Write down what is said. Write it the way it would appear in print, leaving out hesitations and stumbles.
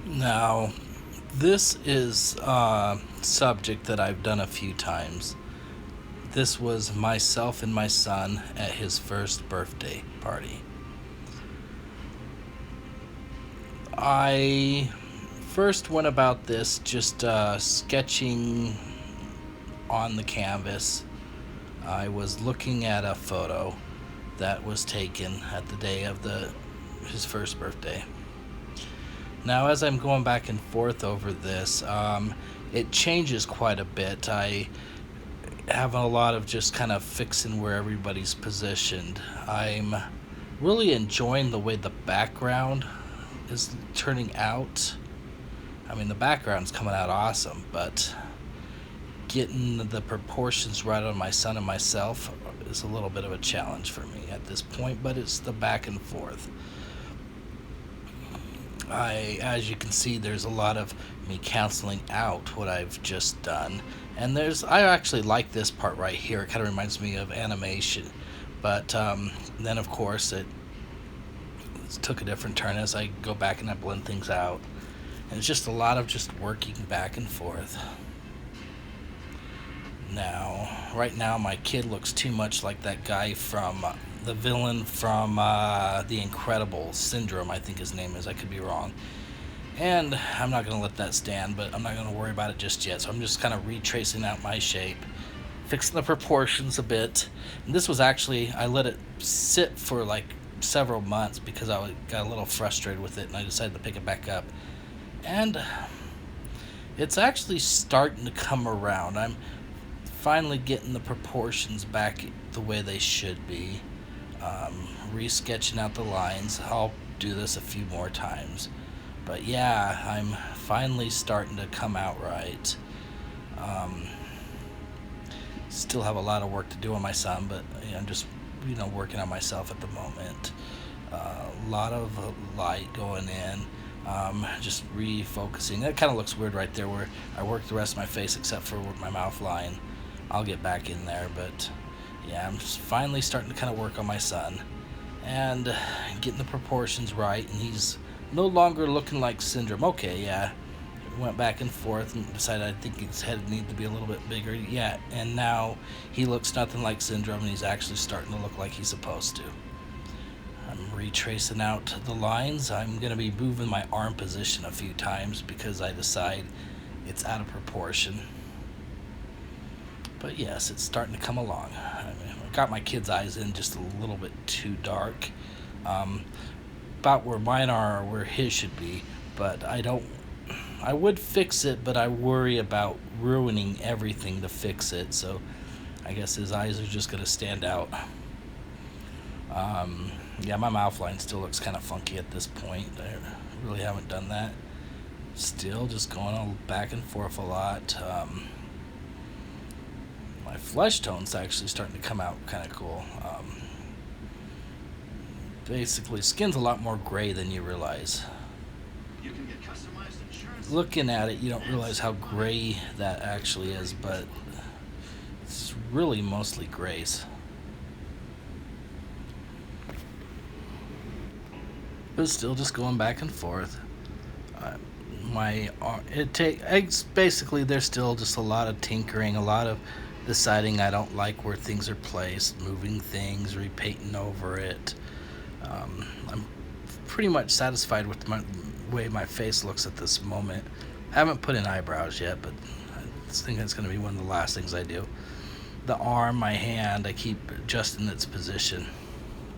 Now, this is a subject that I've done a few times. This was myself and my son at his first birthday party. I first went about this just sketching on the canvas. I was looking at a photo that was taken at the day of his first birthday. Now, as I'm going back and forth over this, it changes quite a bit. I have a lot of just kind of fixing where everybody's positioned. I'm really enjoying the way the background is turning out. I mean, the background's coming out awesome, but getting the proportions right on my son and myself is a little bit of a challenge for me at this point, but it's the back and forth. As you can see, there's a lot of me canceling out what I've just done. And I actually like this part right here. It kind of reminds me of animation. But then, of course, it took a different turn as I go back and I blend things out. And it's just a lot of just working back and forth. Now, right now, my kid looks too much like that guy from the villain from The Incredible Syndrome, I think his name is. I could be wrong. And I'm not going to let that stand, but I'm not going to worry about it just yet. So I'm just kind of retracing out my shape, fixing the proportions a bit. And this was actually, I let it sit for like several months because got a little frustrated with it, and I decided to pick it back up. And it's actually starting to come around. I'm finally getting the proportions back the way they should be. Resketching out the lines. I'll do this a few more times. But yeah, I'm finally starting to come out right. Still have a lot of work to do on my son, but I'm just working on myself at the moment. A lot of light going in. Just refocusing. That kind of looks weird right there where I work the rest of my face except for my mouth line. I'll get back in there, but yeah, I'm just finally starting to kind of work on my son and getting the proportions right, and he's no longer looking like Syndrome. Okay, yeah, went back and forth and decided I think his head needed to be a little bit bigger. Yeah, and now he looks nothing like Syndrome, and he's actually starting to look like he's supposed to. I'm retracing out the lines. I'm going to be moving my arm position a few times because I decide it's out of proportion. But yes, it's starting to come along. I got my kid's eyes in just a little bit too dark. About where mine are or where his should be, but I would fix it, but I worry about ruining everything to fix it, so I guess his eyes are just going to stand out. Yeah, my mouth line still looks kind of funky at this point. I really haven't done that. Still just going all back and forth a lot. My flesh tone's actually starting to come out kind of cool. Basically, skin's a lot more gray than you realize. Looking at it, you don't realize how gray that actually is, but it's really mostly grays. But still just going back and forth. It's basically, there's still just a lot of tinkering, a lot of deciding I don't like where things are placed, moving things, repainting over it. I'm pretty much satisfied with the way my face looks at this moment. I haven't put in eyebrows yet, but I think that's going to be one of the last things I do. The arm, my hand, I keep adjusting its position.